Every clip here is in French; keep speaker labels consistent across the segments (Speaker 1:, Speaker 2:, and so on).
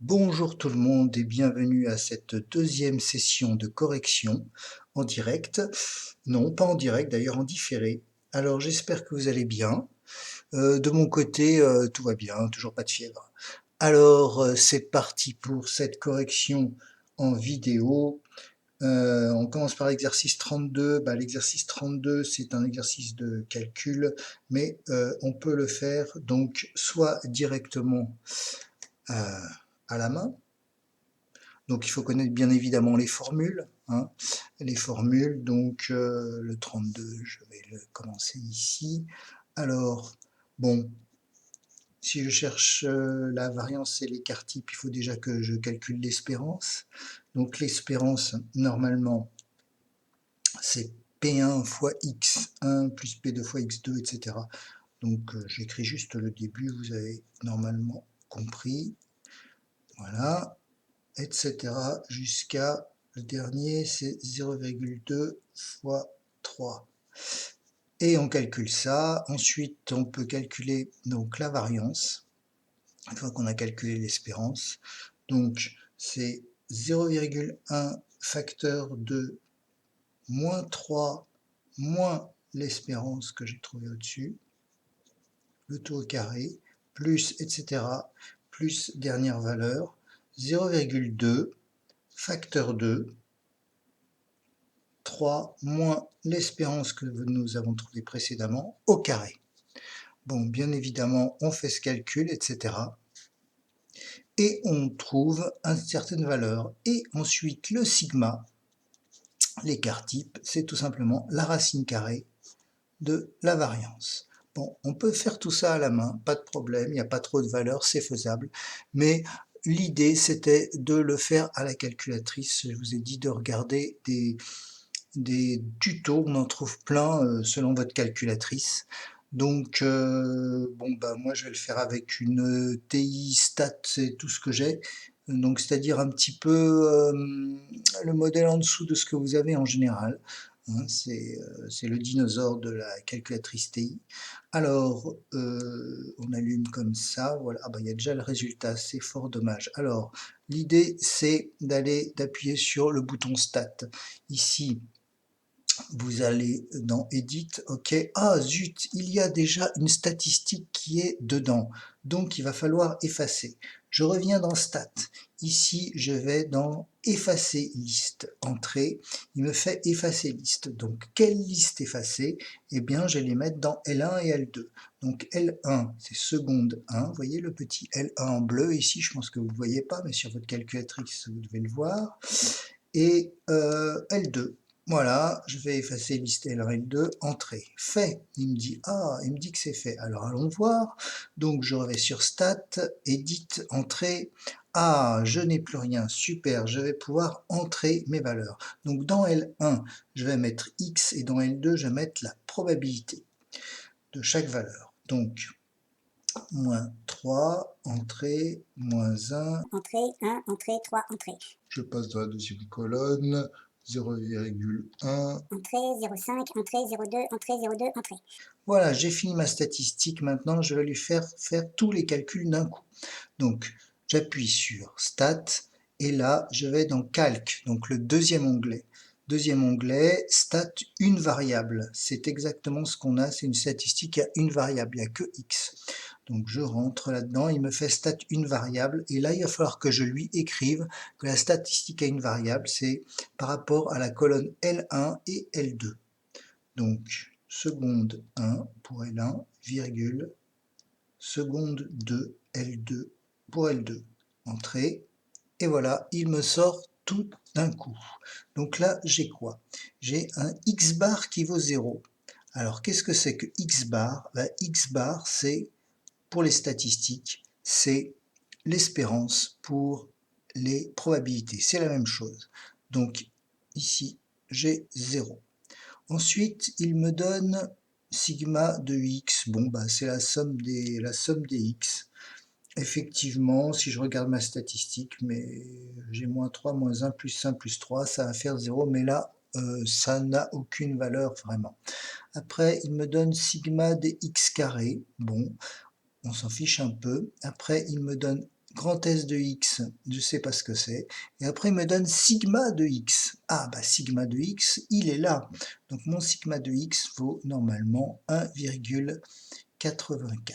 Speaker 1: Bonjour tout le monde et bienvenue à cette deuxième session de correction en direct. Non, pas en direct, d'ailleurs en différé. Alors j'espère que vous allez bien. De mon côté, tout va bien, toujours pas de fièvre. Alors c'est parti pour cette correction en vidéo. On commence par l'exercice 32. L'exercice 32, c'est un exercice de calcul, mais on peut le faire donc soit directement euh, à la main. Donc il faut connaître bien évidemment les formules, hein. Les formules, donc le 32, je vais le commencer ici. Alors, bon, si je cherche la variance et l'écart type, il faut déjà que je calcule l'espérance. Donc l'espérance, normalement, c'est P1 fois X1 plus P2 fois X2, etc. Donc j'écris juste le début, vous avez normalement compris. Voilà, etc. jusqu'à le dernier, c'est 0,2 fois 3. Et on calcule ça. Ensuite, on peut calculer donc la variance, une fois qu'on a calculé l'espérance. Donc, c'est 0,1 facteur de moins 3 moins l'espérance que j'ai trouvé au-dessus, le tout au carré, plus, etc., plus dernière valeur, 0,2 facteur 2, 3 moins l'espérance que nous avons trouvée précédemment au carré. Bon, bien évidemment, on fait ce calcul, etc. Et on trouve une certaine valeur. Et ensuite, le sigma, l'écart type, c'est tout simplement la racine carrée de la variance. Bon, on peut faire tout ça à la main, pas de problème, il n'y a pas trop de valeur, c'est faisable. Mais l'idée, c'était de le faire à la calculatrice. Je vous ai dit de regarder des tutos, on en trouve plein selon votre calculatrice. Donc, bon, moi je vais le faire avec une TI Stat, c'est tout ce que j'ai. Donc, c'est-à-dire un petit peu le modèle en dessous de ce que vous avez en général. Hein, c'est le dinosaure de la calculatrice TI. Alors, on allume comme ça, voilà. Ah il y a déjà le résultat, c'est fort dommage. Alors, l'idée, c'est d'appuyer sur le bouton Stat. Ici, vous allez dans Edit, ok. Ah zut, il y a déjà une statistique qui est dedans, donc il va falloir effacer. Je reviens dans Stat. Ici, je vais dans Effacer liste, Entrée. Il me fait effacer liste. Donc, quelle liste effacer? Eh bien, je vais les mettre dans L1 et L2. Donc, L1, c'est seconde 1. Vous voyez le petit L1 en bleu ici, je pense que vous ne le voyez pas, mais sur votre calculatrice, vous devez le voir. Et L2. Voilà, je vais effacer liste L1 et L2, entrée, fait. Il me dit, ah, il me dit que c'est fait. Alors allons voir. Donc je vais sur Stat, Edit, Entrée. Ah, je n'ai plus rien, super, je vais pouvoir entrer mes valeurs. Donc dans L1, je vais mettre X et dans L2, je vais mettre la probabilité de chaque valeur. Donc, moins 3, entrée, moins 1,
Speaker 2: entrée, 1, entrée, 3, entrée.
Speaker 1: Je passe dans la deuxième colonne, 0,1.
Speaker 2: Entrée, 0,5, entrée, 0,2, entrée, 0,2, entrée.
Speaker 1: Voilà, j'ai fini ma statistique. Maintenant, je vais lui faire tous les calculs d'un coup. Donc, j'appuie sur Stat et là, je vais dans Calque, donc le deuxième onglet. Deuxième onglet, Stat, une variable. C'est exactement ce qu'on a, c'est une statistique à une variable, il n'y a que X. Donc je rentre là-dedans, il me fait stat une variable, et là il va falloir que je lui écrive que la statistique à une variable, c'est par rapport à la colonne L1 et L2. Donc seconde 1 pour L1, virgule, seconde 2, L2 pour L2. Entrée, et voilà, il me sort tout d'un coup. Donc là, j'ai quoi? J'ai un X bar qui vaut 0. Alors qu'est-ce que c'est que X bar? X bar, c'est pour les statistiques, c'est l'espérance pour les probabilités. C'est la même chose. Donc ici, j'ai 0. Ensuite, il me donne sigma de x. Bon, c'est la somme des x. Effectivement, si je regarde ma statistique, mais j'ai moins 3, moins 1, plus 1, plus 3, ça va faire 0, mais là, ça n'a aucune valeur vraiment. Après, il me donne sigma des x carré. Bon, on s'en fiche un peu. Après, il me donne grand S de x, je ne sais pas ce que c'est, et après il me donne sigma de x. Ah bah sigma de x, il est là. Donc mon sigma de x vaut normalement 1,84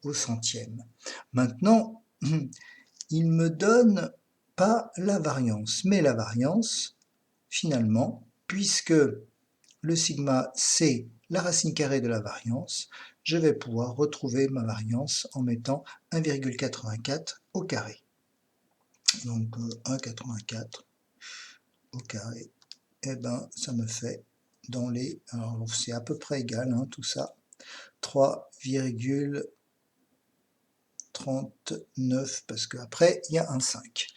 Speaker 1: au centième. Maintenant, il me donne pas la variance, mais la variance, finalement, puisque le sigma c'est la racine carrée de la variance, je vais pouvoir retrouver ma variance en mettant 1,84 au carré. Donc 1,84 au carré, et ben ça me fait dans les, alors c'est à peu près égal hein, tout ça, 3,39 parce qu'après il y a un 5.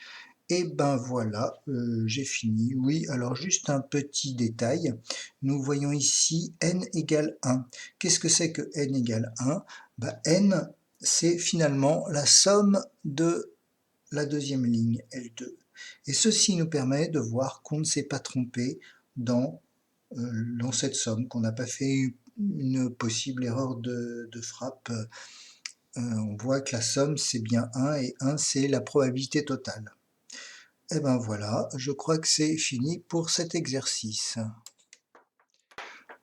Speaker 1: Et ben voilà, j'ai fini. Oui, alors juste un petit détail. Nous voyons ici n égale 1. Qu'est-ce que c'est que n égale 1? Ben, n, c'est finalement la somme de la deuxième ligne, L2. Et ceci nous permet de voir qu'on ne s'est pas trompé dans cette somme, qu'on n'a pas fait une possible erreur de frappe. On voit que la somme, c'est bien 1, et 1, c'est la probabilité totale. Et ben voilà, je crois que c'est fini pour cet exercice.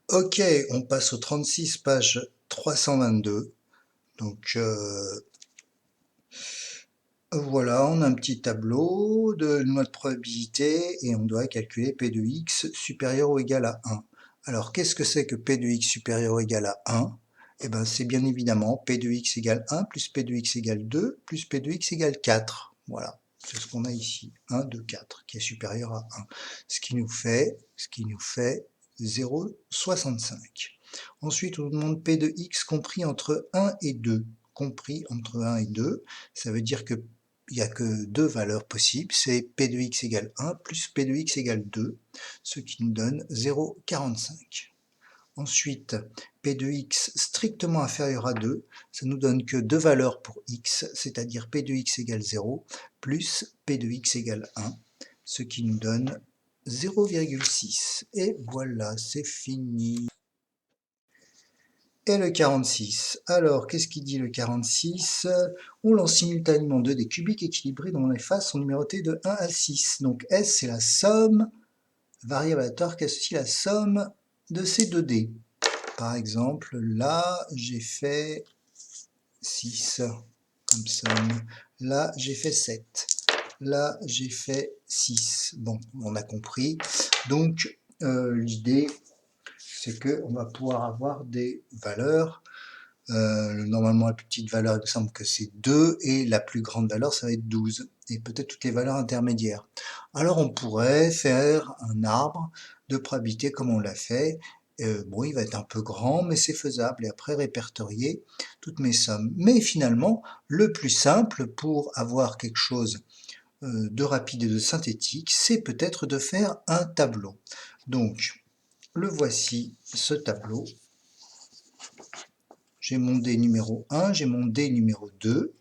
Speaker 1: Ok, on passe au 36, page 322. Donc voilà, on a un petit tableau de notre probabilité et on doit calculer P de x supérieur ou égal à 1. Alors qu'est-ce que c'est que P de x supérieur ou égal à 1? Eh ben c'est bien évidemment P de x égale 1 plus P de x égale 2 plus P de x égale 4. Voilà. C'est ce qu'on a ici, 1, 2, 4, qui est supérieur à 1. Ce qui nous fait 0,65. Ensuite, on nous demande P de x compris entre 1 et 2. Compris entre 1 et 2, ça veut dire que il n'y a que deux valeurs possibles, c'est P de x égale 1 plus P de x égale 2, ce qui nous donne 0,45. Ensuite, P de x strictement inférieur à 2, ça nous donne que deux valeurs pour x, c'est-à-dire P de x égale 0 plus P de x égale 1, ce qui nous donne 0,6. Et voilà, c'est fini. Et le 46. Alors, qu'est-ce qu'il dit le 46? On lance simultanément deux dés cubiques équilibrés dont les faces sont numérotées de 1 à 6. Donc S, c'est la somme, variable aléatoire qui associe la somme de ces deux dés. Par exemple, là, j'ai fait 6 comme somme. Là, j'ai fait 7. Là, j'ai fait 6. Bon, on a compris. Donc, l'idée, c'est qu'on va pouvoir avoir des valeurs. Normalement, la plus petite valeur, il me semble que c'est 2, et la plus grande valeur, ça va être 12. Et peut-être toutes les valeurs intermédiaires. Alors, on pourrait faire un arbre de probabilité comme on l'a fait. Bon, il va être un peu grand, mais c'est faisable. Et après, répertorier toutes mes sommes. Mais finalement, le plus simple pour avoir quelque chose de rapide et de synthétique, c'est peut-être de faire un tableau. Donc, le voici, ce tableau. J'ai mon dé numéro 1, j'ai mon dé numéro 2,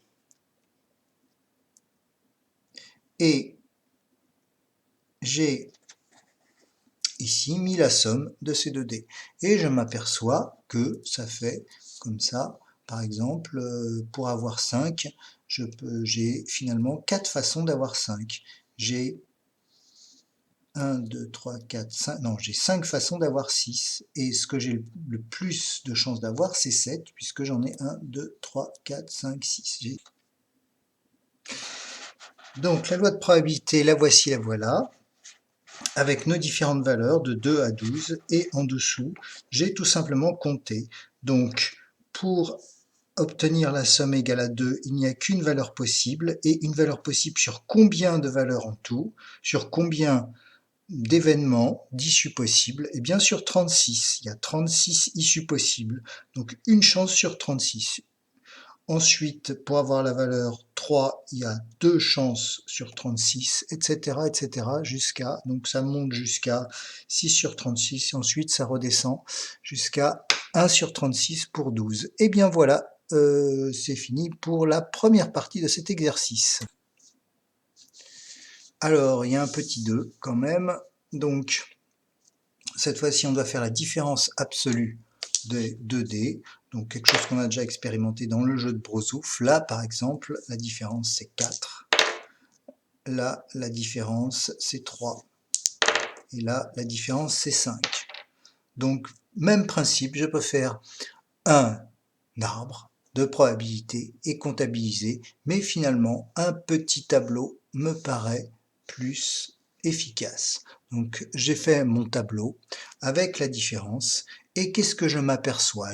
Speaker 1: et j'ai ici mis la somme de ces deux dés. Et je m'aperçois que ça fait comme ça, par exemple, pour avoir 5, j'ai finalement 4 façons d'avoir 5. J'ai 1, 2, 3, 4, 5, non, j'ai 5 façons d'avoir 6. Et ce que j'ai le plus de chances d'avoir, c'est 7, puisque j'en ai 1, 2, 3, 4, 5, 6. Donc la loi de probabilité, la voici, la voilà, avec nos différentes valeurs de 2 à 12, et en dessous, j'ai tout simplement compté. Donc pour obtenir la somme égale à 2, il n'y a qu'une valeur possible, et une valeur possible sur combien de valeurs en tout, sur combien d'événements, d'issues possibles, et bien sur 36, il y a 36 issues possibles, donc une chance sur 36. Ensuite, pour avoir la valeur 3, il y a 2 chances sur 36, etc., etc., jusqu'à, donc ça monte jusqu'à 6 sur 36, et ensuite ça redescend jusqu'à 1 sur 36 pour 12. Et bien voilà, c'est fini pour la première partie de cet exercice. Alors, il y a un petit 2 quand même, donc cette fois-ci on doit faire la différence absolue des 2D, donc quelque chose qu'on a déjà expérimenté dans le jeu de Brosouf. Là, par exemple, la différence c'est 4. Là, la différence c'est 3. Et là, la différence c'est 5. Donc, même principe, je peux faire un arbre de probabilité et comptabiliser, mais finalement, un petit tableau me paraît plus efficace. Donc, j'ai fait mon tableau avec la différence, et qu'est-ce que je m'aperçois?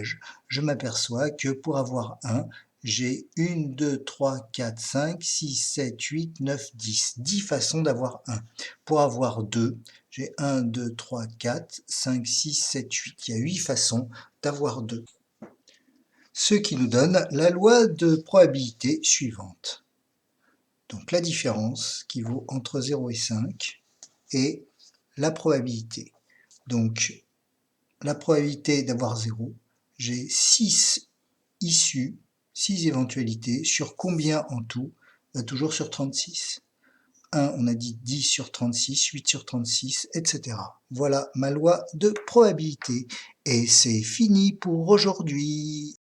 Speaker 1: Je m'aperçois que pour avoir 1, j'ai 1, 2, 3, 4, 5, 6, 7, 8, 9, 10. 10 façons d'avoir 1. Pour avoir 2, j'ai 1, 2, 3, 4, 5, 6, 7, 8. Il y a 8 façons d'avoir 2. Ce qui nous donne la loi de probabilité suivante. Donc la différence qui vaut entre 0 et 5 et la probabilité. Donc la probabilité d'avoir 0, j'ai 6 issues, 6 éventualités, sur combien en tout? Toujours sur 36. 1, on a dit 10 sur 36, 8 sur 36, etc. Voilà ma loi de probabilité. Et c'est fini pour aujourd'hui.